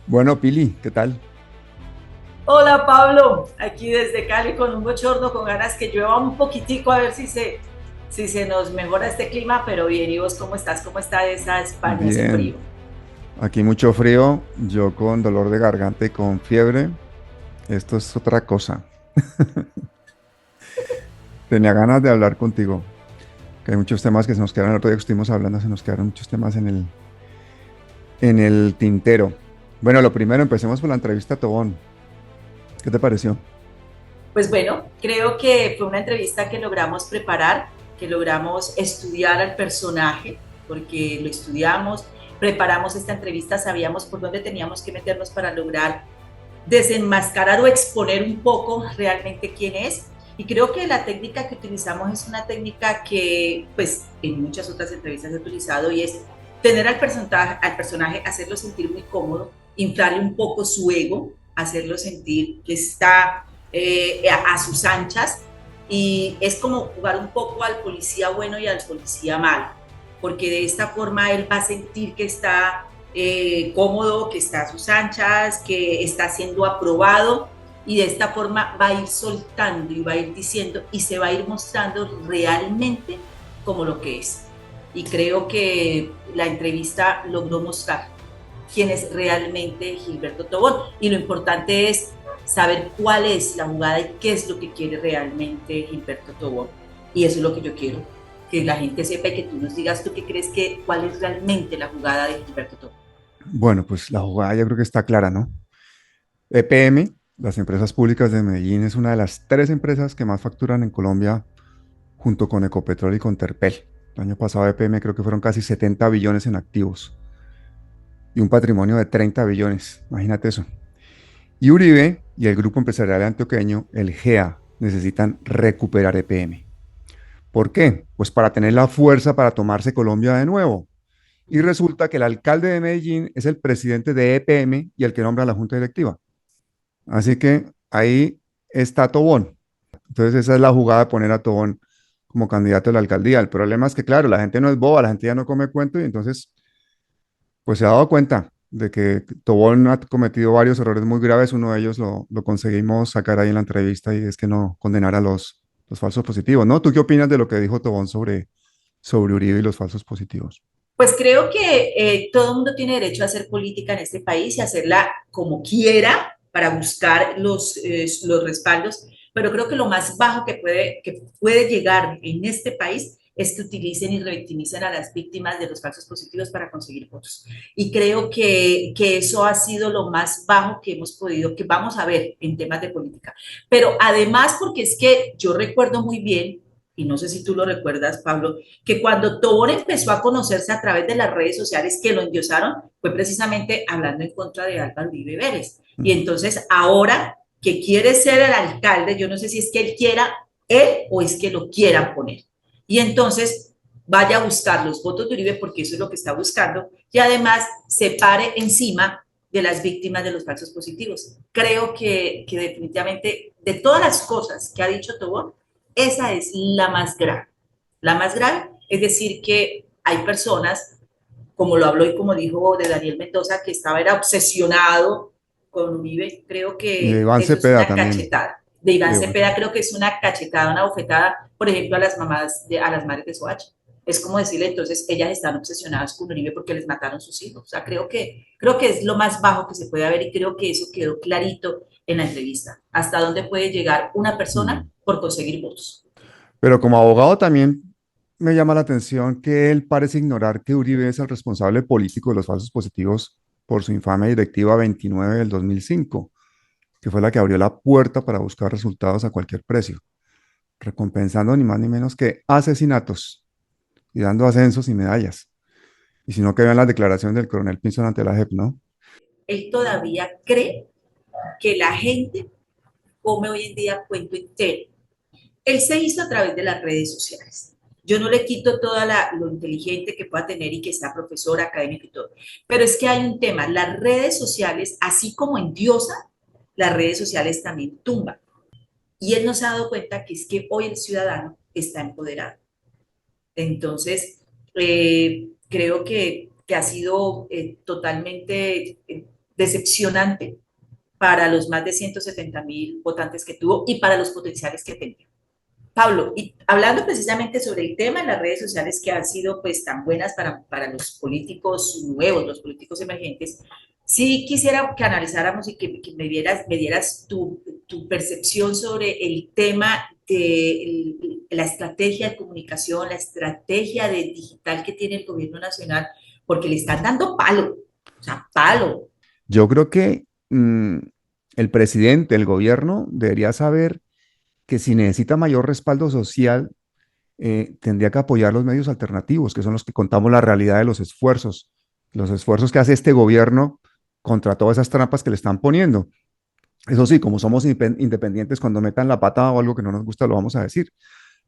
Bueno, Pili, ¿qué tal? Hola Pablo, aquí desde Cali con un bochorno, con ganas que llueva un poquitico a ver si se nos mejora este clima, pero bien, ¿y vos cómo estás? ¿Cómo está esa España, ese Bien, frío? aquí mucho frío, yo con dolor de garganta y con fiebre. Esto es otra cosa. Tenía ganas de hablar contigo, que hay muchos temas que se nos quedaron, el otro día que estuvimos hablando, se nos quedaron muchos temas en el tintero. Bueno, lo primero, empecemos por la entrevista a Tobón. ¿Qué te pareció? Pues bueno, creo que fue una entrevista que logramos preparar, que logramos estudiar al personaje, porque lo estudiamos, preparamos esta entrevista, sabíamos por dónde teníamos que meternos para lograr desenmascarar o exponer un poco realmente quién es. Y creo que la técnica que utilizamos es una técnica que, pues, en muchas otras entrevistas he utilizado y es tener al personaje, hacerlo sentir muy cómodo, inflarle un poco su ego, hacerlo sentir que está a sus anchas y es como jugar un poco al policía bueno y al policía malo, porque de esta forma él va a sentir que está cómodo, que está a sus anchas, que está siendo aprobado y de esta forma va a ir soltando y va a ir diciendo y se va a ir mostrando realmente como lo que es. Y creo que la entrevista logró mostrar quién es realmente Gilberto Tobón. Y lo importante es saber cuál es la jugada y qué es lo que quiere realmente Gilberto Tobón. Y eso es lo que yo quiero, que la gente sepa y que tú nos digas tú qué crees que, cuál es realmente la jugada de Gilberto Tobón. Bueno, pues la jugada yo creo que está clara, ¿no? EPM, las empresas públicas de Medellín, es una de las tres empresas que más facturan en Colombia junto con Ecopetrol y con Terpel. El año pasado EPM creo que fueron casi 70 billones en activos y un patrimonio de 30 billones. Imagínate eso. Y Uribe y el grupo empresarial antioqueño, el GEA, necesitan recuperar EPM. ¿Por qué? Pues para tener la fuerza para tomarse Colombia de nuevo. Y resulta que el alcalde de Medellín es el presidente de EPM y el que nombra la junta directiva. Así que ahí está Tobón. Entonces esa es la jugada de poner a Tobón como candidato a la alcaldía. El problema es que, claro, la gente no es boba, la gente ya no come cuento y entonces pues se ha dado cuenta de que Tobón ha cometido varios errores muy graves. Uno de ellos lo conseguimos sacar ahí en la entrevista y es que no condenar a los falsos positivos, ¿no? ¿Tú qué opinas de lo que dijo Tobón sobre Uribe y los falsos positivos? Pues creo que todo el mundo tiene derecho a hacer política en este país y hacerla como quiera para buscar los respaldos, pero creo que lo más bajo que puede llegar en este país es que utilicen y revictimicen a las víctimas de los falsos positivos para conseguir votos. Y creo que eso ha sido lo más bajo que hemos podido, que vamos a ver en temas de política. Pero además, porque es que yo recuerdo muy bien, y no sé si tú lo recuerdas, Pablo, que cuando Tobón empezó a conocerse a través de las redes sociales que lo endiosaron, fue precisamente hablando en contra de Álvaro Uribe Vélez. Y Mm. entonces ahora que quiere ser el alcalde, yo no sé si es que él quiera él o es que lo quieran poner. Y entonces vaya a buscar los votos de Uribe porque eso es lo que está buscando y además se pare encima de las víctimas de los falsos positivos. Creo que definitivamente de todas las cosas que ha dicho Tobón, esa es la más grave. La más grave es decir que hay personas, como lo habló y como dijo de Daniel Mendoza, que era obsesionado con Uribe, creo Y de que Iván eso es Cepeda una también. cachetada. De Iván De Iván Cepeda Cepeda. creo que es una cachetada, una bofetada, por ejemplo, a las mamás, a las madres de Soacha. Es como decirle, entonces, ellas están obsesionadas con Uribe porque les mataron sus hijos. O sea, creo que es lo más bajo que se puede ver y creo que eso quedó clarito en la entrevista. Hasta dónde puede llegar una persona Mm. por conseguir votos. Pero como abogado también me llama la atención que él parece ignorar que Uribe es el responsable político de los falsos positivos por su infame Directiva 29 del 2005, que fue la que abrió la puerta para buscar resultados a cualquier precio, recompensando ni más ni menos que asesinatos y dando ascensos y medallas. Y si no, que vean las declaraciones del coronel Pinzón ante la JEP, ¿no? Él todavía cree que la gente come hoy en día cuento entero. Él se hizo a través de las redes sociales. Yo no le quito toda lo inteligente que pueda tener y que sea profesor, académico y todo, pero es que hay un tema, las redes sociales, así como en Diosa, las redes sociales también tumban. Y él no se ha dado cuenta que es que hoy el ciudadano está empoderado. Entonces, creo que ha sido totalmente decepcionante para los más de 170.000 votantes que tuvo y para los potenciales que tenía. Pablo, y hablando precisamente sobre el tema en las redes sociales que han sido pues tan buenas para los políticos nuevos, los políticos emergentes, sí quisiera que analizáramos y que me dieras tu percepción sobre el tema de la estrategia de comunicación, la estrategia de digital que tiene el gobierno nacional, porque le están dando palo, o sea, palo. Yo creo que el presidente, el gobierno, debería saber que si necesita mayor respaldo social, tendría que apoyar los medios alternativos, que son los que contamos la realidad de los esfuerzos que hace este gobierno contra todas esas trampas que le están poniendo. Eso sí, como somos independientes, cuando metan la pata o algo que no nos gusta, lo vamos a decir.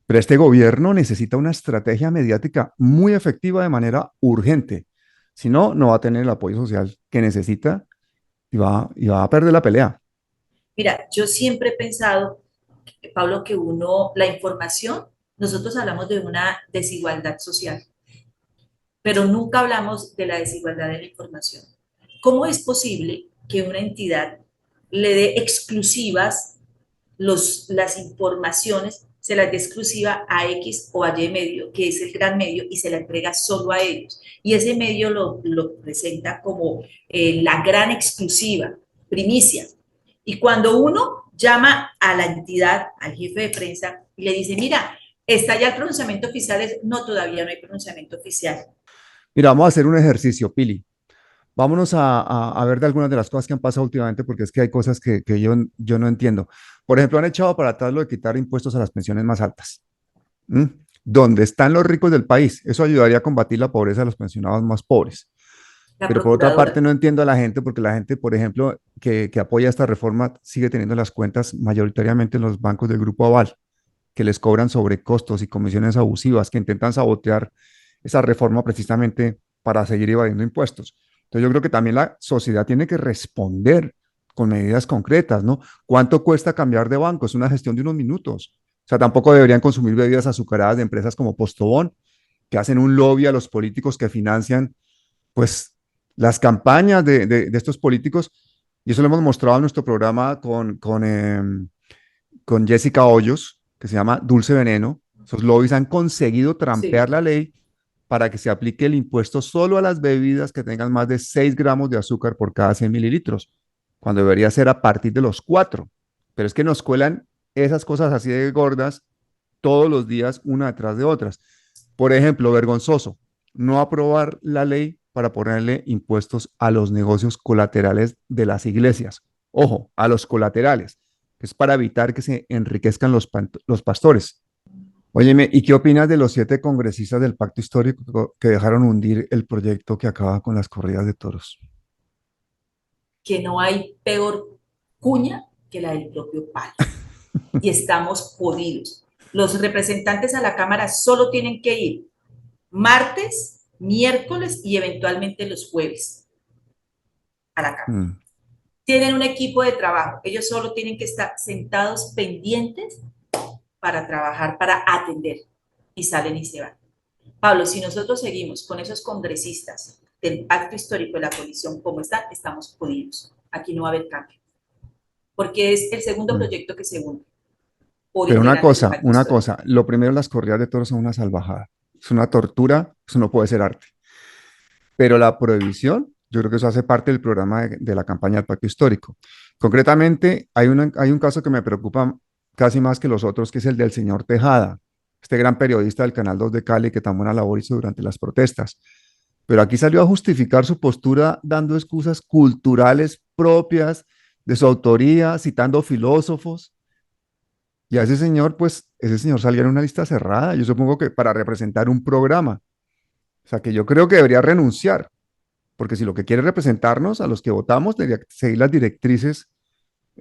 Pero este gobierno necesita una estrategia mediática muy efectiva de manera urgente. Si no, no va a tener el apoyo social que necesita y va a perder la pelea. Mira, yo siempre he pensado, Pablo, que la información, nosotros hablamos de una desigualdad social, pero nunca hablamos de la desigualdad de la información. ¿Cómo es posible que una entidad le dé exclusivas las informaciones, se las dé exclusiva a X o a Y medio, que es el gran medio, y se la entrega solo a ellos? Y ese medio lo presenta como la gran exclusiva, primicia. Y cuando uno llama a la entidad, al jefe de prensa, y le dice, mira, está ya el pronunciamiento oficial, no, todavía no hay pronunciamiento oficial. Mira, vamos a hacer un ejercicio, Pili. Vámonos a ver de algunas de las cosas que han pasado últimamente, porque es que hay cosas que yo no entiendo. Por ejemplo, han echado para atrás lo de quitar impuestos a las pensiones más altas. ¿M? ¿Dónde están los ricos del país? Eso ayudaría a combatir la pobreza de los pensionados más pobres. La Pero por otra parte, procuradora. no entiendo a la gente, porque la gente, por ejemplo, que apoya esta reforma, sigue teniendo las cuentas mayoritariamente en los bancos del Grupo Aval, que les cobran sobrecostos y comisiones abusivas, que intentan sabotear esa reforma precisamente para seguir evadiendo impuestos. Entonces yo creo que también la sociedad tiene que responder con medidas concretas, ¿no? ¿Cuánto cuesta cambiar de banco? Es una gestión de unos minutos. O sea, tampoco deberían consumir bebidas azucaradas de empresas como Postobón, que hacen un lobby a los políticos que financian, pues, las campañas de estos políticos. Y eso lo hemos mostrado en nuestro programa con Jessica Hoyos, que se llama Dulce Veneno. Esos lobbies han conseguido trampear Sí. la ley para que se aplique el impuesto solo a las bebidas que tengan más de 6 gramos de azúcar por cada 100 mililitros, cuando debería ser a partir de los 4. Pero es que nos cuelan esas cosas así de gordas todos los días, una detrás de otras. Por ejemplo, vergonzoso, no aprobar la ley para ponerle impuestos a los negocios colaterales de las iglesias. Ojo, a los colaterales, que es para evitar que se enriquezcan los pastores. Óyeme, ¿y qué opinas de los 7 congresistas del Pacto Histórico que dejaron hundir el proyecto que acaba con las corridas de toros? Que no hay peor cuña que la del propio palo. Y estamos jodidos. Los representantes a la Cámara solo tienen que ir martes, miércoles y eventualmente los jueves a la Cámara. Mm. Tienen un equipo de trabajo. Ellos solo tienen que estar sentados pendientes para trabajar, para atender. Y salen y se van. Pablo, si nosotros seguimos con esos congresistas del pacto histórico de la coalición como está, estamos jodidos. Aquí no va a haber cambio. Porque es el segundo Mm. proyecto que se une por Pero integrantes del pacto una histórico. cosa, lo primero, las corridas de toros son una salvajada, es una tortura, eso no puede ser arte. Pero la prohibición, yo creo que eso hace parte del programa de la campaña del Pacto Histórico. Concretamente, hay un caso que me preocupa casi más que los otros, que es el del señor Tejada, este gran periodista del Canal 2 de Cali que tan buena labor hizo durante las protestas. Pero aquí salió a justificar su postura dando excusas culturales propias de su autoría, citando filósofos. Y a ese señor, pues, ese señor salía en una lista cerrada, yo supongo que para representar un programa. O sea, que yo creo que debería renunciar, porque si lo que quiere es representarnos a los que votamos, debería seguir las directrices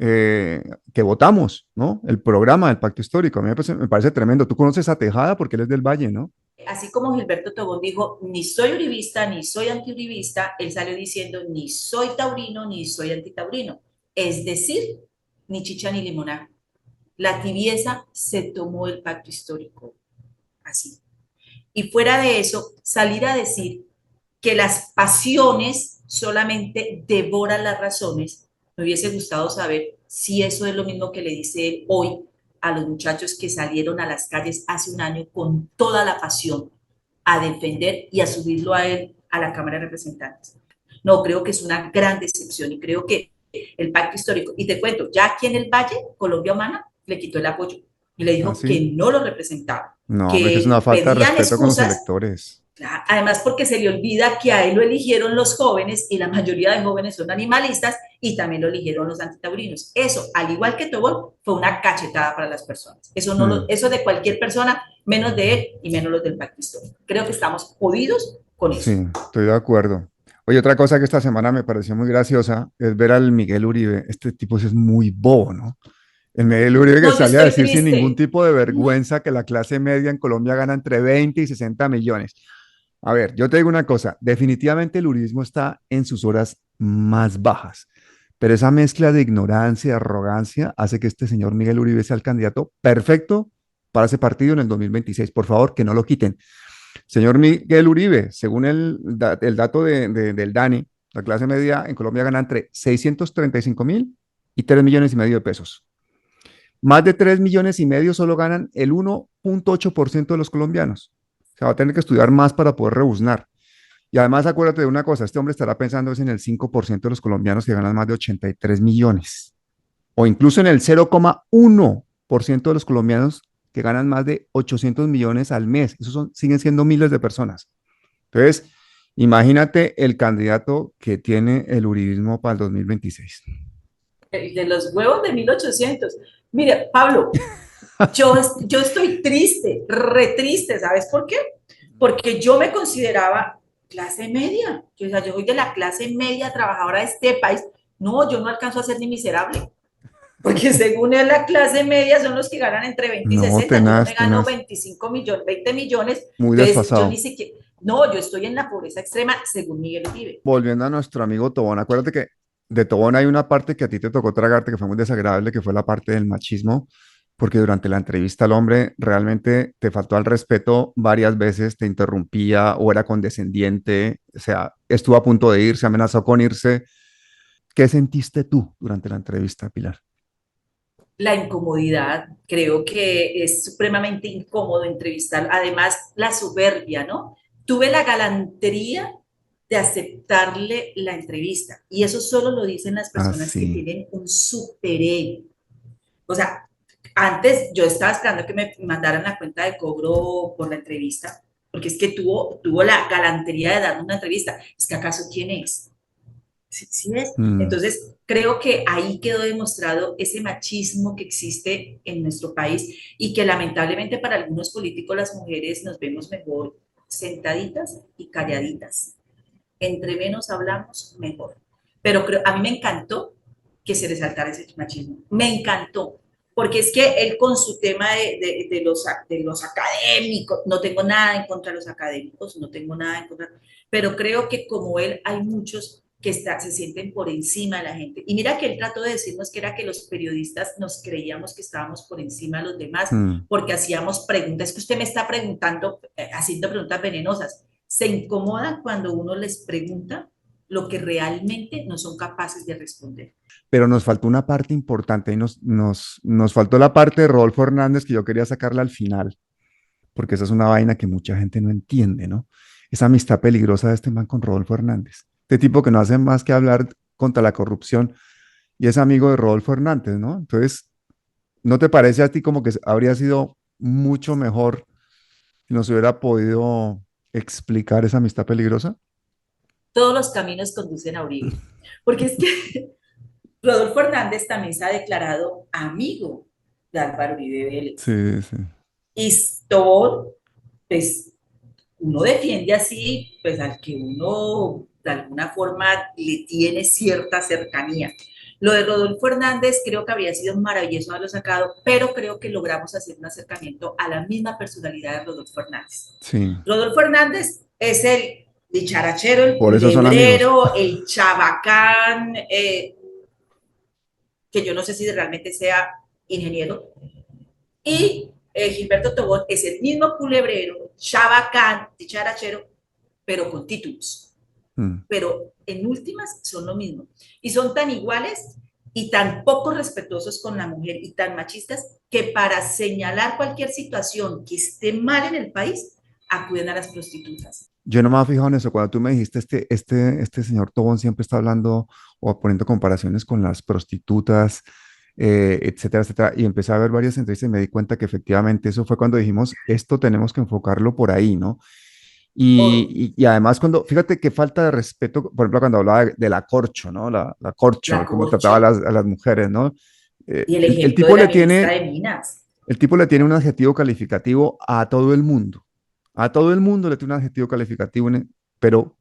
que votamos, ¿no? El programa del Pacto Histórico. A mí me parece tremendo. Tú conoces a Tejada porque él es del Valle, ¿no? Así como Gilberto Tobón dijo, ni soy uribista, ni soy antiuribista, él salió diciendo, ni soy taurino, ni soy antitaurino. Es decir, ni chicha ni limonada. La tibieza se tomó el pacto histórico así. Y fuera de eso, salir a decir que las pasiones solamente devora las razones. Me hubiese gustado saber si eso es lo mismo que le dice él hoy a los muchachos que salieron a las calles hace un año con toda la pasión a defender y a subirlo a él a la Cámara de Representantes. No, creo que es una gran decepción y creo que el pacto histórico, y te cuento, ya aquí en el Valle, Colombia Humana le quitó el apoyo y le ¿Ah, dijo sí? que no lo representaba, No, hombre, que es una que falta de pedían respeto con los excusas. electores. Además, porque se le olvida que a él lo eligieron los jóvenes y la mayoría de jóvenes son animalistas y también lo eligieron los antitaurinos. Eso, al igual que Tobón, fue una cachetada para las personas. Eso, no Mm, eso de cualquier persona, menos de él y menos los del pacto histórico. Creo que estamos jodidos con sí, eso. estoy de acuerdo. Oye, otra cosa que esta semana me pareció muy graciosa es ver al Miguel Uribe. Este tipo sí es muy bobo, ¿no? El Miguel Uribe que No, yo sale a estoy decir sin ningún triste. tipo de vergüenza que la clase media en Colombia gana entre 20 y 60 millones. A ver, yo te digo una cosa, definitivamente el uribismo está en sus horas más bajas, pero esa mezcla de ignorancia y arrogancia hace que este señor Miguel Uribe sea el candidato perfecto para ese partido en el 2026. Por favor, que no lo quiten. Señor Miguel Uribe, según el dato del DANI, la clase media en Colombia gana entre 635.000 y 3,5 millones de pesos. Más de 3,5 millones solo ganan el 1,8% de los colombianos. O sea, va a tener que estudiar más para poder rebuznar. Y además, acuérdate de una cosa, este hombre estará pensando es en el 5% de los colombianos que ganan más de 83 millones, o incluso en el 0,1% de los colombianos que ganan más de 800 millones al mes. Esos siguen siendo miles de personas. Entonces, imagínate el candidato que tiene el uribismo para el 2026. De los huevos de 1800. Mire, Pablo, yo estoy triste, re triste, ¿sabes por qué? Porque yo me consideraba clase media. O sea, yo soy de la clase media trabajadora de este país. No, yo no alcanzo a ser ni miserable. Porque según él, la clase media son los que ganan entre 20 y No, 60. Yo no me tenaz, gano tenaz, 25 millones, 20 millones. muy Entonces, yo ni desfasado. siquiera, no, yo estoy en la pobreza extrema según Miguel Uribe. Volviendo a nuestro amigo Tobón, acuérdate que de Tobón hay una parte que a ti te tocó tragarte que fue muy desagradable, que fue la parte del machismo, porque durante la entrevista al hombre realmente te faltó al respeto varias veces, te interrumpía o era condescendiente, o sea, estuvo a punto de irse, amenazó con irse. ¿Qué sentiste tú durante la entrevista, Pilar? La incomodidad, creo que es supremamente incómodo entrevistar. Además, la soberbia, ¿no? Tuve la galantería de aceptarle la entrevista y eso solo lo dicen las personas que Así. tienen un superego. O sea, antes yo estaba esperando que me mandaran la cuenta de cobro por la entrevista, porque es que tuvo la galantería de darme una entrevista. Es que acaso quién es. ¿Sí, sí ves? Mm, Entonces, creo que ahí quedó demostrado ese machismo que existe en nuestro país y que lamentablemente para algunos políticos las mujeres nos vemos mejor sentaditas y calladitas. Entre menos hablamos, mejor. Pero a mí me encantó que se resaltara ese machismo. Me encantó. Porque es que él con su tema de los académicos, no tengo nada en contra de los académicos, no tengo nada en contra, pero creo que como él hay muchos que se sienten por encima de la gente. Y mira que él trató de decirnos que era que los periodistas nos creíamos que estábamos por encima de los demás mm. porque hacíamos preguntas. Es que usted me está preguntando, haciendo preguntas venenosas. Se incomodan cuando uno les pregunta lo que realmente no son capaces de responder. Pero nos faltó una parte importante y nos faltó la parte de Rodolfo Hernández que yo quería sacarla al final, porque esa es una vaina que mucha gente no entiende, ¿no? Esa amistad peligrosa de este man con Rodolfo Hernández. Este tipo que no hace más que hablar contra la corrupción y es amigo de Rodolfo Hernández, ¿no? Entonces, ¿no te parece a ti como que habría sido mucho mejor si nos hubiera podido explicar esa amistad peligrosa? Todos los caminos conducen a Uribe. Porque es que Rodolfo Hernández también se ha declarado amigo de Álvaro Uribe Vélez. Sí, sí. Y todo, pues, uno defiende así, pues, al que uno de alguna forma le tiene cierta cercanía. Lo de Rodolfo Hernández creo que habría sido maravilloso haberlo sacado, pero creo que logramos hacer un acercamiento a la misma personalidad de Rodolfo Hernández. Sí, Rodolfo Hernández es el dicharachero, el por eso son amigos. culebrero, el chabacán, que yo no sé si realmente sea ingeniero, y Gilberto Tobón es el mismo culebrero, chabacán, dicharachero, pero con títulos. Mm. pero en últimas son lo mismo. Y son tan iguales y tan poco respetuosos con la mujer y tan machistas que para señalar cualquier situación que esté mal en el país, acuden a las prostitutas. Yo no me había fijado en eso. Cuando tú me dijiste, este señor Tobón siempre está hablando o poniendo comparaciones con las prostitutas, etcétera, etcétera. Y empecé a ver varias entrevistas y me di cuenta que efectivamente eso fue cuando dijimos, esto tenemos que enfocarlo por ahí, ¿no? O Y además cuando, fíjate qué falta de respeto, por ejemplo, cuando hablaba de la corcho, ¿no? La corcho, la cómo trataba a corcho a las mujeres, ¿no? y el El ejemplo de tipo la le ministra tiene, de Minas. el tipo le tiene un adjetivo calificativo a todo el mundo. A todo el mundo le tiene un adjetivo calificativo, pero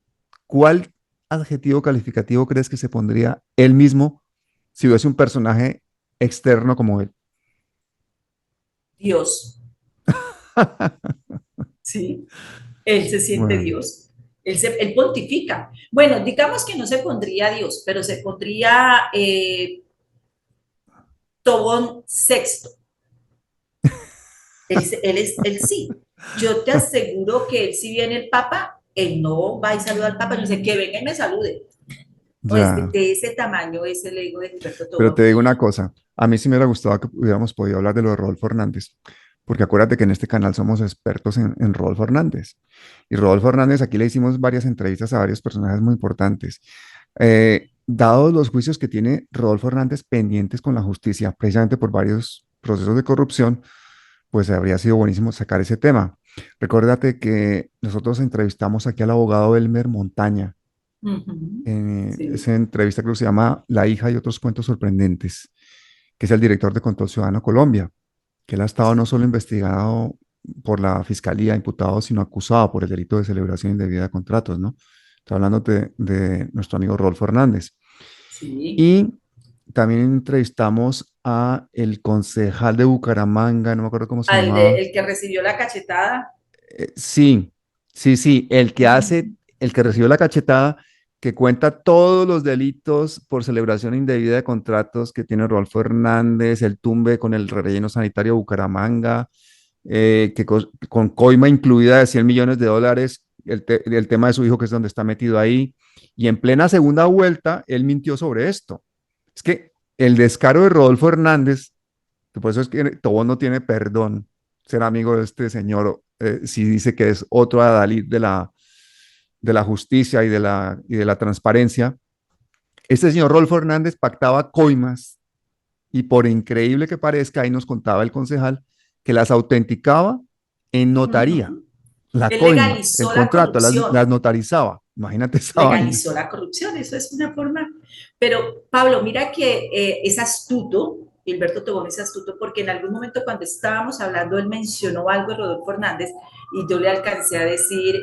¿cuál adjetivo calificativo crees que se pondría él mismo si hubiese un personaje externo como él? Dios, ¿sí? Él se siente Bueno, Dios. Él pontifica. Bueno, digamos que no se pondría Dios, pero se pondría Tobón sexto. Él sí. Yo te aseguro que él, si viene el Papa, él no va y saluda al Papa, no sé, que venga y me salude. Pues ya, de ese tamaño es el ego de Gilberto pero Tobón. te digo una cosa, a mí sí me hubiera gustado que hubiéramos podido hablar de lo de Rodolfo Hernández, porque acuérdate que en este canal somos expertos en Rodolfo Hernández. Y Rodolfo Hernández, aquí le hicimos varias entrevistas a varios personajes muy importantes. Dados los juicios que tiene Rodolfo Hernández pendientes con la justicia, precisamente por varios procesos de corrupción, pues habría sido buenísimo sacar ese tema. Recuérdate que nosotros entrevistamos aquí al abogado Elmer Montaña, Ujú. en Sí, esa entrevista que se llama La hija y otros cuentos sorprendentes, que es el director de Control Ciudadano Colombia, que él ha estado no sí, solo investigado por la fiscalía, imputado, sino acusado por el delito de celebración indebida de contratos, ¿no? Estoy hablando de nuestro amigo Rodolfo Hernández. sí. Y también entrevistamos a el concejal de Bucaramanga, no me acuerdo cómo se llamaba. El que recibió la cachetada. Sí, sí, el que hace, el que recibió la cachetada, que cuenta todos los delitos por celebración indebida de contratos que tiene Rodolfo Hernández, el tumbe con el relleno sanitario de Bucaramanga, con coima incluida de 100 millones de dólares, el tema de su hijo, que es donde está metido ahí, y en plena segunda vuelta, él mintió sobre esto. Es que el descaro de Rodolfo Hernández, que por eso es que Tobón no tiene perdón ser amigo de este señor, si dice que es otro adalid de la justicia y de la transparencia. Este señor Rodolfo Hernández pactaba coimas y por increíble que parezca, ahí nos contaba el concejal, que las autenticaba en notaría, Ujú. la Él coima, el legalizó la contrato, las corrupción. notarizaba. Imagínate esa vaina. Legalizó la corrupción, eso es una forma. Pero Pablo, mira que es astuto, Gilberto Tobón es astuto, porque en algún momento cuando estábamos hablando, él mencionó algo de Rodolfo Hernández y yo le alcancé a decir,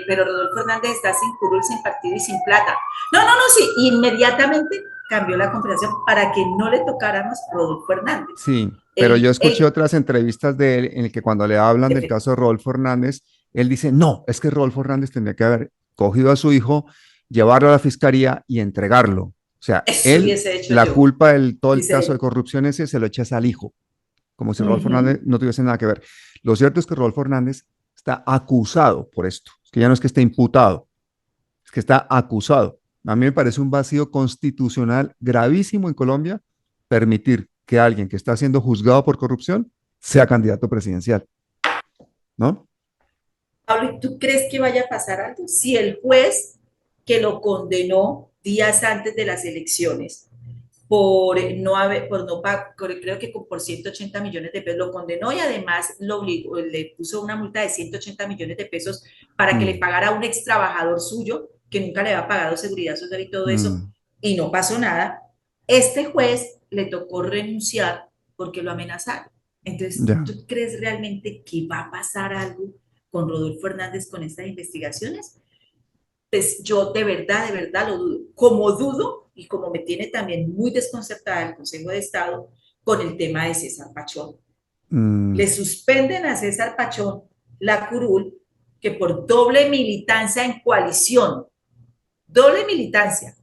pero Rodolfo Hernández está sin curul, sin partido y sin plata. No, no, no, sí, inmediatamente cambió la conversación para que no le tocáramos Rodolfo Hernández. Sí, pero yo escuché Él, otras entrevistas de él en el que cuando le hablan del caso de Rodolfo Hernández, él dice, no, es que Rodolfo Hernández tendría que haber cogido a su hijo, llevarlo a la fiscalía y entregarlo. O sea, eso él, hubiese hecho la yo, culpa del todo el caso de dice corrupción ese se lo echas al hijo, como si él. Rodolfo Hernández Uh-huh. no tuviese nada que ver. Lo cierto es que Rodolfo Hernández está acusado por esto, es que ya no es que esté imputado, es que está acusado. A mí me parece un vacío constitucional gravísimo en Colombia permitir que alguien que está siendo juzgado por corrupción sea candidato presidencial, ¿no? Pablo, ¿y tú crees que vaya a pasar algo? Si el juez que lo condenó días antes de las elecciones por no pagar, creo que por 180 millones de pesos lo condenó y además lo obligó, le puso una multa de 180 millones de pesos para que le Mm, pagara a un ex trabajador suyo que nunca le había pagado seguridad social y todo eso mm, y no pasó nada. Este juez le tocó renunciar porque lo amenazaron. Entonces, ya. ¿tú crees realmente que va a pasar algo con Rodolfo Hernández con estas investigaciones? Pues yo de verdad lo dudo. Como dudo y como me tiene también muy desconcertada el Consejo de Estado con el tema de César Pachón. Mm, Le suspenden a César Pachón la curul que por doble militancia en coalición, doble militancia,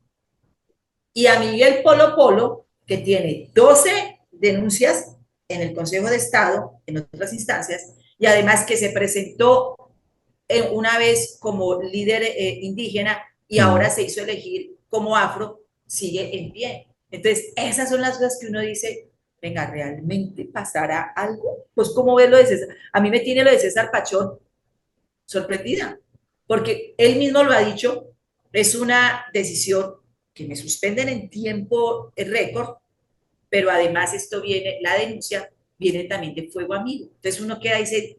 y a Miguel Polo Polo, que tiene 12 denuncias en el Consejo de Estado, en otras instancias, y además que se presentó una vez como líder indígena y ahora Mm, se hizo elegir como afro, sigue en pie. Entonces, esas son las cosas que uno dice, venga, ¿realmente pasará algo? Pues, ¿cómo ves lo de César? A mí me tiene lo de César Pachón sorprendida, porque él mismo lo ha dicho, es una decisión que me suspenden en tiempo récord, pero además esto viene, la denuncia viene también de fuego amigo. Entonces uno queda y dice,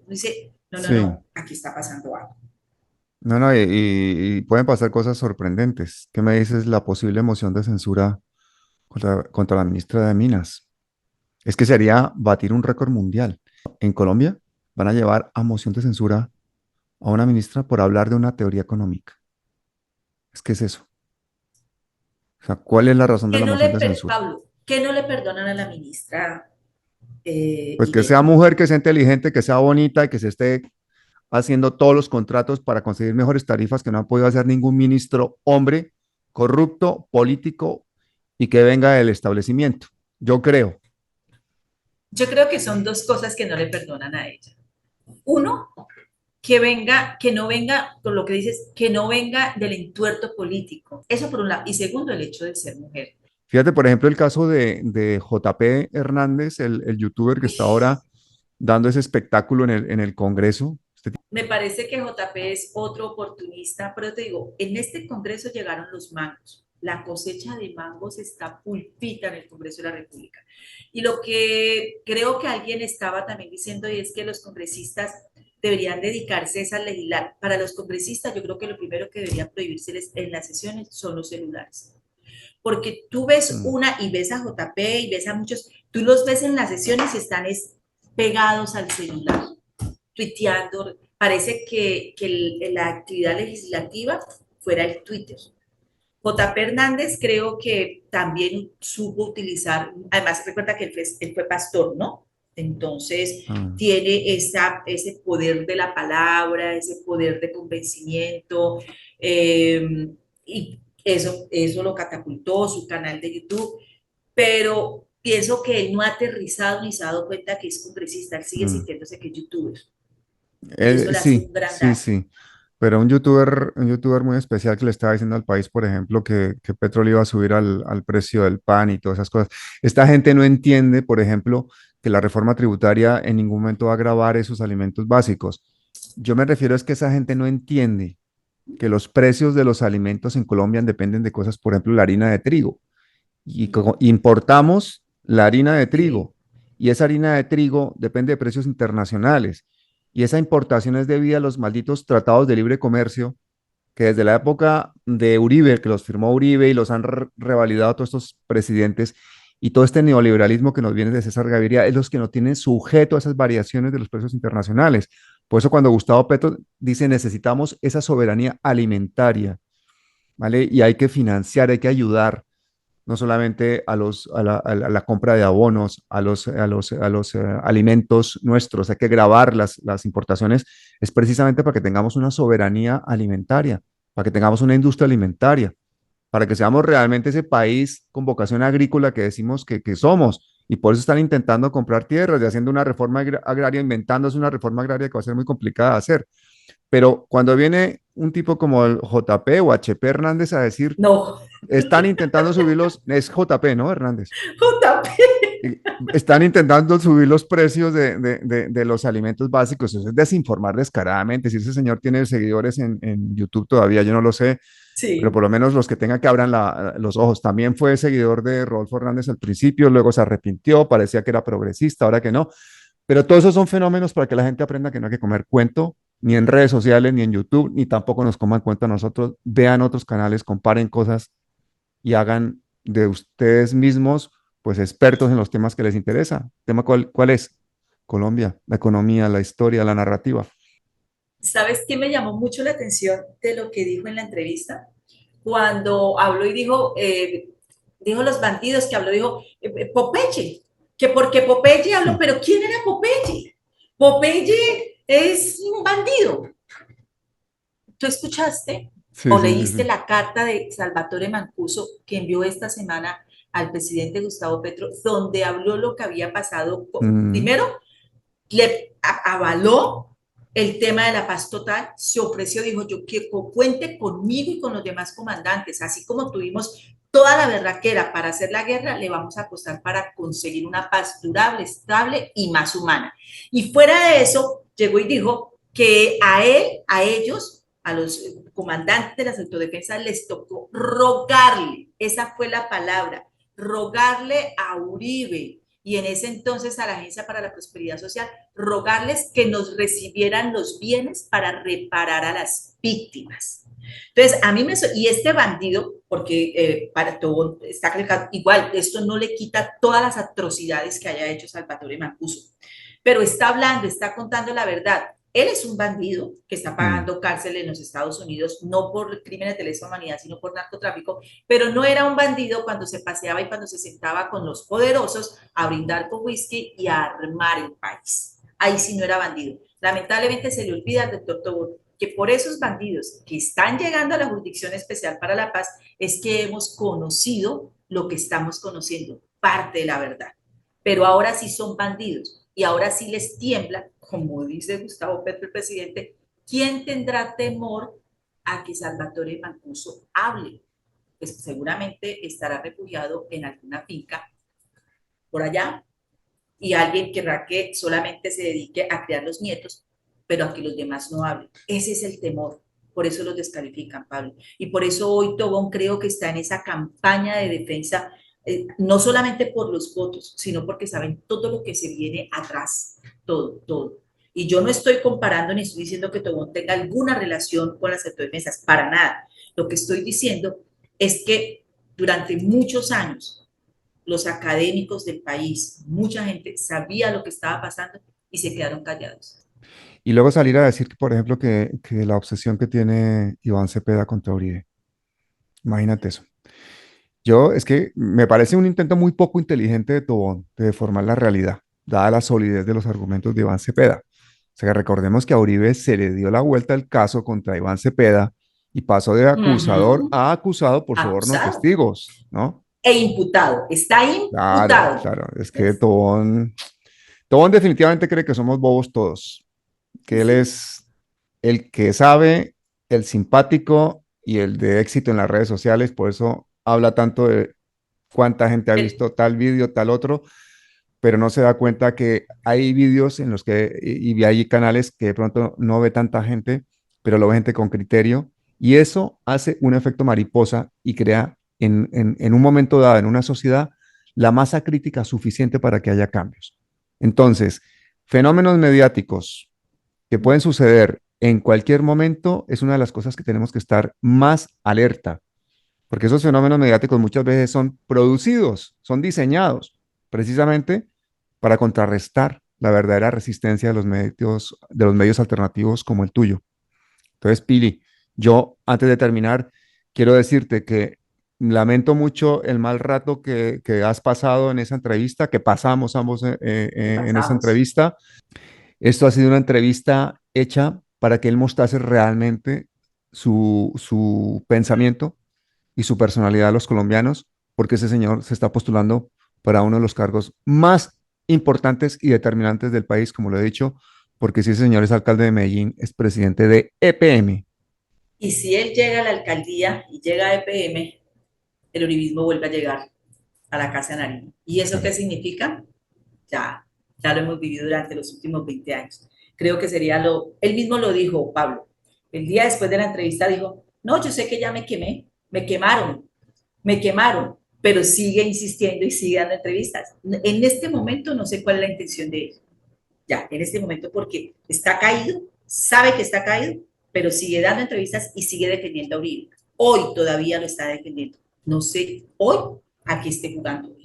no, no, sí, no, aquí está pasando algo. no, no, y pueden pasar cosas sorprendentes. ¿Qué me dices la posible moción de censura contra la ministra de Minas? Es que sería batir un récord mundial. En Colombia van a llevar a moción de censura a una ministra por hablar de una teoría económica. Es que es eso. O sea, ¿cuál es la razón de Que la no moción de censura? Pablo, que no le perdonan a la ministra Pues que sea Irene. mujer, que sea inteligente, que sea bonita y que se esté haciendo todos los contratos para conseguir mejores tarifas que no ha podido hacer ningún ministro hombre, corrupto, político y que venga del establecimiento. Yo creo. Yo creo que son dos cosas que no le perdonan a ella. Uno, que venga, que no venga, por lo que dices, que no venga del entuerto político. Eso por un lado. Y segundo, el hecho de ser mujer. Fíjate, por ejemplo, el caso de JP Hernández, el youtuber que Uy, está ahora dando ese espectáculo en el Congreso. me parece que JP es otro oportunista, pero te digo, en este Congreso llegaron los mangos. La cosecha de mangos está pulpita en el Congreso de la República. Y lo que creo que alguien estaba también diciendo y es que los congresistas deberían dedicarse a legislar. Para los congresistas, yo creo que lo primero que debería prohibirse en las sesiones son los celulares. Porque tú ves Mm, una y ves a JP y ves a muchos, tú los ves en las sesiones y están pegados al celular tuiteando, parece que la actividad legislativa fuera el Twitter. JP Hernández creo que también supo utilizar, además recuerda que él fue pastor, ¿no? Entonces ah, tiene ese poder de la palabra, ese poder de convencimiento, y eso lo catapultó, su canal de YouTube, pero pienso que él no ha aterrizado ni se ha dado cuenta que es congresista, él sigue mm. sintiéndose que es youtuber y eso le hace Sí, un gran sí, daño. sí. Pero un youtuber muy especial que le estaba diciendo al país, por ejemplo, que Petro le iba a subir al precio del pan y todas esas cosas. Esta gente no entiende, por ejemplo, que la reforma tributaria en ningún momento va a gravar esos alimentos básicos. Yo me refiero es que esa gente no entiende que los precios de los alimentos en Colombia dependen de cosas, por ejemplo, la harina de trigo. Y importamos la harina de Sí. trigo y esa harina de trigo depende de precios internacionales y esa importación es debida a los malditos tratados de libre comercio que desde la época de Uribe, que los firmó Uribe y los han revalidado todos estos presidentes y todo este neoliberalismo que nos viene de César Gaviria es los que no tienen sujeto a esas variaciones de los precios internacionales. Por eso cuando Gustavo Petro dice necesitamos esa soberanía alimentaria, ¿vale? Y hay que financiar, hay que ayudar no solamente a la compra de abonos, a los alimentos nuestros, hay que grabar las importaciones, es precisamente para que tengamos una soberanía alimentaria, para que tengamos una industria alimentaria, para que seamos realmente ese país con vocación agrícola que decimos que somos. Y por eso están intentando comprar tierras y haciendo una reforma agraria, inventándose una reforma agraria que va a ser muy complicada de hacer. Pero cuando viene un tipo como el JP o HP Hernández a decir No, están intentando subirlos, es JP, ¿no, Hernández? JP. Y están intentando subir los precios de los alimentos básicos. Eso es desinformar descaradamente. Si ese señor tiene seguidores en YouTube todavía, yo no lo sé, pero Sí. por lo menos los que tengan que abran los ojos. También fue seguidor de Rodolfo Hernández al principio, luego se arrepintió, parecía que era progresista, ahora que no. Pero todos esos son fenómenos para que la gente aprenda que no hay que comer cuento, ni en redes sociales, ni en YouTube, ni tampoco nos coman cuento a nosotros. Vean otros canales, comparen cosas y hagan de ustedes mismos, pues, expertos en los temas que les interesa. ¿Tema cuál es? Colombia, la economía, la historia, la narrativa. ¿Sabes qué me llamó mucho la atención de lo que dijo en la entrevista? Cuando habló y dijo los bandidos que habló, dijo Popeye, que porque Popeye habló, Sí, pero ¿quién era Popeye? Popeye es un bandido. ¿Tú escuchaste sí, o sí, sí, leíste sí. la carta de Salvatore Mancuso que envió esta semana al presidente Gustavo Petro, donde habló lo que había pasado? Mm, Primero, le avaló el tema de la paz total, se ofreció, dijo yo que cuente conmigo y con los demás comandantes, así como tuvimos toda la berraquera para hacer la guerra, le vamos a apostar para conseguir una paz durable, estable y más humana. Y fuera de eso, llegó y dijo que a él, a ellos, a los comandantes de las autodefensas les tocó rogarle, esa fue la palabra, rogarle a Uribe y en ese entonces a la Agencia para la Prosperidad Social, rogarles que nos recibieran los bienes para reparar a las víctimas. Entonces, a mí me... Y este bandido, porque para todo está igual, esto no le quita todas las atrocidades que haya hecho Salvatore Mancuso, pero está hablando, está contando la verdad. Él es un bandido que está Mm. pagando cárcel en los Estados Unidos, no por crímenes de lesa humanidad, sino por narcotráfico, pero no era un bandido cuando se paseaba y cuando se sentaba con los poderosos a brindar con whisky y a armar el país. Ahí sí no era bandido. Lamentablemente se le olvida al doctor Tobón que por esos bandidos que están llegando a la Jurisdicción Especial para la Paz es que hemos conocido lo que estamos conociendo, parte de la verdad. Pero ahora sí son bandidos y ahora sí les tiembla, como dice Gustavo Petro, el presidente, ¿quién tendrá temor a que Salvatore Mancuso hable? Pues seguramente estará refugiado en alguna finca por allá y alguien querrá que solamente se dedique a criar los nietos, pero a que los demás no hablen. Ese es el temor. Por eso los descalifican, Pablo. Y por eso hoy Tobón creo que está en esa campaña de defensa, no solamente por los votos, sino porque saben todo lo que se viene atrás, todo, todo. Y yo no estoy comparando ni estoy diciendo que Tobón tenga alguna relación con las autodefensas, para nada. Lo que estoy diciendo es que durante muchos años los académicos del país, mucha gente sabía lo que estaba pasando y se quedaron callados. Y luego salir a decir, que, por ejemplo, que la obsesión que tiene Iván Cepeda contra Uribe. Imagínate eso. Yo, es que me parece un intento muy poco inteligente de Tobón de deformar la realidad, dada la solidez de los argumentos de Iván Cepeda. O sea, recordemos que a Uribe se le dio la vuelta al caso contra Iván Cepeda y pasó de acusador Ujú. a acusado por soborno de Acusado testigos, ¿no? e imputado. Está Claro, imputado. claro. Es que Tobón definitivamente cree que somos bobos todos, que él Sí. es el que sabe, el simpático y el de éxito en las redes sociales, por eso habla tanto de cuánta gente ha El, visto tal vídeo, tal otro, pero no se da cuenta que hay vídeos en los que, y hay canales que de pronto no ve tanta gente, pero lo ve gente con criterio, y eso hace un efecto mariposa y crea en un momento dado en una sociedad la masa crítica suficiente para que haya cambios. Entonces, fenómenos mediáticos que pueden suceder en cualquier momento es una de las cosas que tenemos que estar más alerta, porque esos fenómenos mediáticos muchas veces son producidos, son diseñados precisamente para contrarrestar la verdadera resistencia de los medios alternativos como el tuyo. Entonces, Pili, yo antes de terminar, quiero decirte que lamento mucho el mal rato que has pasado en esa entrevista, que pasamos ambos en esa pasamos. entrevista. Esto ha sido una entrevista hecha para que él mostrase realmente su pensamiento y su personalidad a los colombianos, porque ese señor se está postulando para uno de los cargos más importantes y determinantes del país, como lo he dicho, porque si ese señor es alcalde de Medellín, es presidente de EPM. Y si él llega a la alcaldía y llega a EPM, el uribismo vuelve a llegar a la Casa de Nariño. ¿Y eso qué Claro. significa? Ya, ya lo hemos vivido durante los últimos 20 años. Creo que sería lo, él mismo lo dijo, Pablo. El día después de la entrevista dijo, no, yo sé que ya me quemé, me quemaron, pero sigue insistiendo y sigue dando entrevistas. En este momento no sé cuál es la intención de él. Ya, en este momento porque está caído, sabe que está caído, pero sigue dando entrevistas y sigue defendiendo a Uribe. Hoy todavía lo está defendiendo. No sé, hoy aquí esté jugando.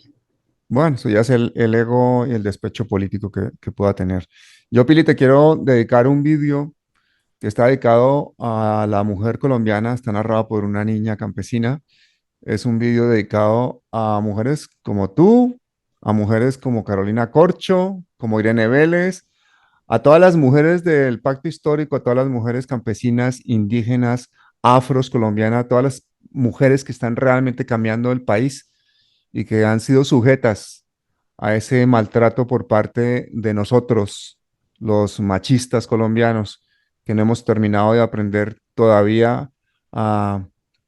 Bueno, eso ya es el ego y el despecho político que pueda tener. Yo, Pili, te quiero dedicar un vídeo que está dedicado a la mujer colombiana, está narrado por una niña campesina. Es un vídeo dedicado a mujeres como tú, a mujeres como Carolina Corcho, como Irene Vélez, a todas las mujeres del pacto histórico, a todas las mujeres campesinas, indígenas, afros, colombianas, a todas las mujeres que están realmente cambiando el país y que han sido sujetas a ese maltrato por parte de nosotros, los machistas colombianos, que no hemos terminado de aprender todavía a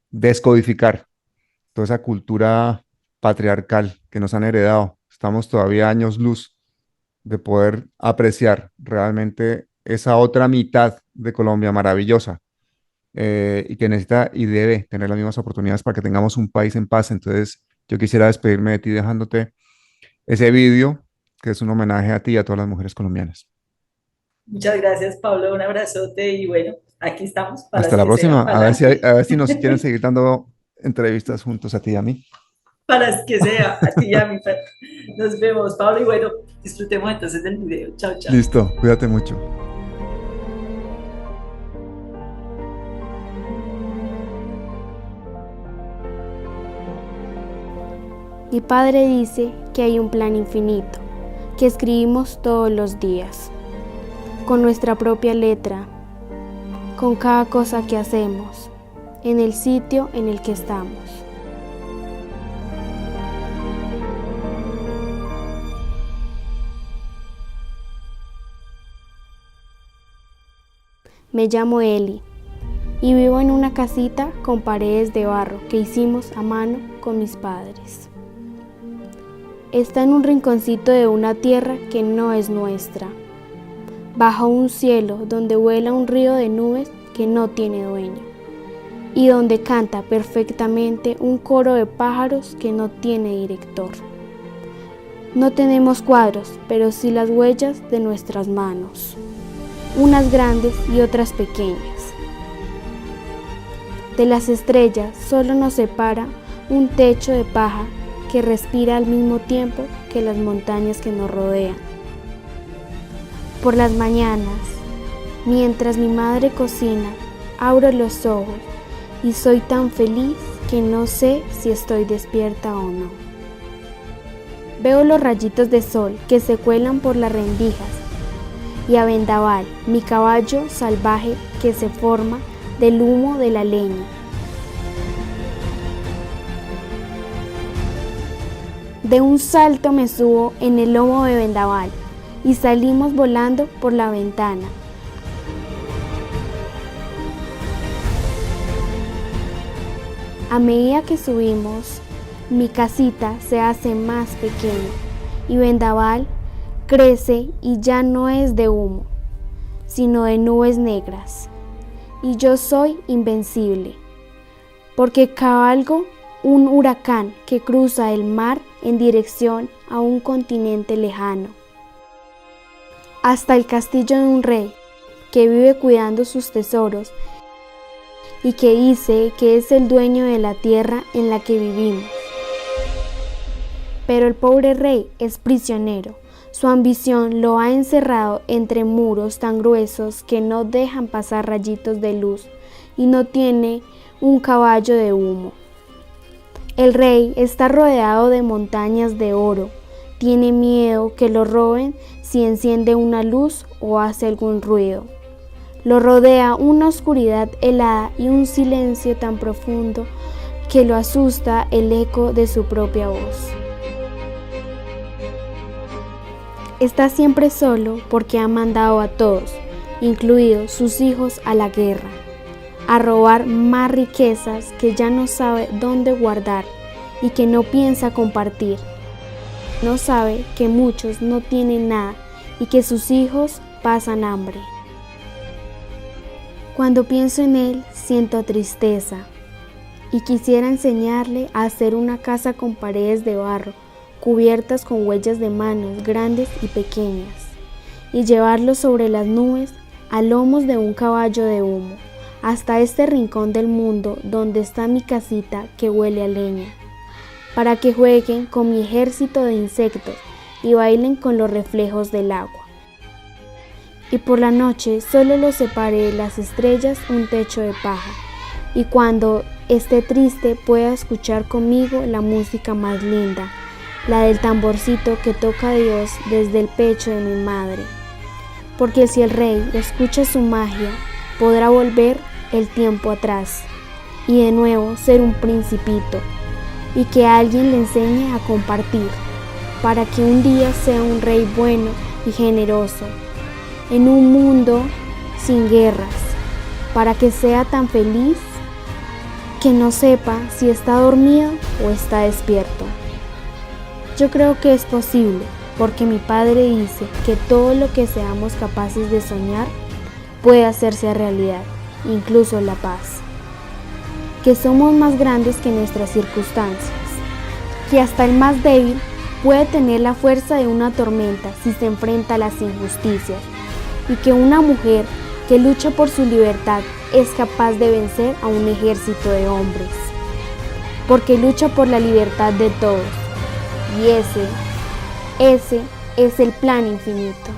descodificar toda esa cultura patriarcal que nos han heredado. Estamos todavía años luz de poder apreciar realmente esa otra mitad de Colombia maravillosa, y que necesita y debe tener las mismas oportunidades para que tengamos un país en paz. Entonces, yo quisiera despedirme de ti dejándote ese vídeo que es un homenaje a ti y a todas las mujeres colombianas. Muchas gracias, Pablo. Un abrazote y bueno, aquí estamos para Hasta las la que sean, próxima. para adelante. A ver si nos quieren seguir dando entrevistas juntos a ti y a mí. Para las que sea, a ti y a mi Fer. Nos vemos, Pablo, y bueno, disfrutemos entonces del video. Chao, chao. Listo, cuídate mucho. Mi padre dice que hay un plan infinito, que escribimos todos los días, con nuestra propia letra, con cada cosa que hacemos, en el sitio en el que estamos. Me llamo Eli y vivo en una casita con paredes de barro que hicimos a mano con mis padres. Está en un rinconcito de una tierra que no es nuestra, bajo un cielo donde vuela un río de nubes que no tiene dueño, y donde canta perfectamente un coro de pájaros que no tiene director. No tenemos cuadros, pero sí las huellas de nuestras manos, unas grandes y otras pequeñas. De las estrellas solo nos separa un techo de paja que respira al mismo tiempo que las montañas que nos rodean. Por las mañanas, mientras mi madre cocina, abro los ojos y soy tan feliz que no sé si estoy despierta o no. Veo los rayitos de sol que se cuelan por las rendijas y a Vendaval, mi caballo salvaje que se forma del humo de la leña. De un salto me subo en el lomo de Vendaval y salimos volando por la ventana. A medida que subimos, mi casita se hace más pequeña y Vendaval crece y ya no es de humo, sino de nubes negras. Y yo soy invencible, porque cabalgo un huracán que cruza el mar en dirección a un continente lejano, hasta el castillo de un rey que vive cuidando sus tesoros y que dice que es el dueño de la tierra en la que vivimos. Pero el pobre rey es prisionero. Su ambición lo ha encerrado entre muros tan gruesos que no dejan pasar rayitos de luz y no tiene un caballo de humo. El rey está rodeado de montañas de oro. Tiene miedo que lo roben si enciende una luz o hace algún ruido. Lo rodea una oscuridad helada y un silencio tan profundo que lo asusta el eco de su propia voz. Está siempre solo porque ha mandado a todos, incluidos sus hijos, a la guerra, a robar más riquezas que ya no sabe dónde guardar y que no piensa compartir. No sabe que muchos no tienen nada y que sus hijos pasan hambre. Cuando pienso en él, siento tristeza y quisiera enseñarle a hacer una casa con paredes de barro, cubiertas con huellas de manos grandes y pequeñas, y llevarlo sobre las nubes a lomos de un caballo de humo, hasta este rincón del mundo donde está mi casita que huele a leña, para que jueguen con mi ejército de insectos y bailen con los reflejos del agua. Y por la noche solo los separe de las estrellas un techo de paja, y cuando esté triste pueda escuchar conmigo la música más linda, la del tamborcito que toca a Dios desde el pecho de mi madre. Porque si el rey escucha su magia, podrá volver el tiempo atrás y de nuevo ser un principito, y que alguien le enseñe a compartir, para que un día sea un rey bueno y generoso, en un mundo sin guerras, para que sea tan feliz que no sepa si está dormido o está despierto. Yo creo que es posible, porque mi padre dice que todo lo que seamos capaces de soñar puede hacerse realidad, incluso la paz. Que somos más grandes que nuestras circunstancias, que hasta el más débil puede tener la fuerza de una tormenta si se enfrenta a las injusticias, y que una mujer que lucha por su libertad es capaz de vencer a un ejército de hombres, porque lucha por la libertad de todos, y ese es el plan infinito.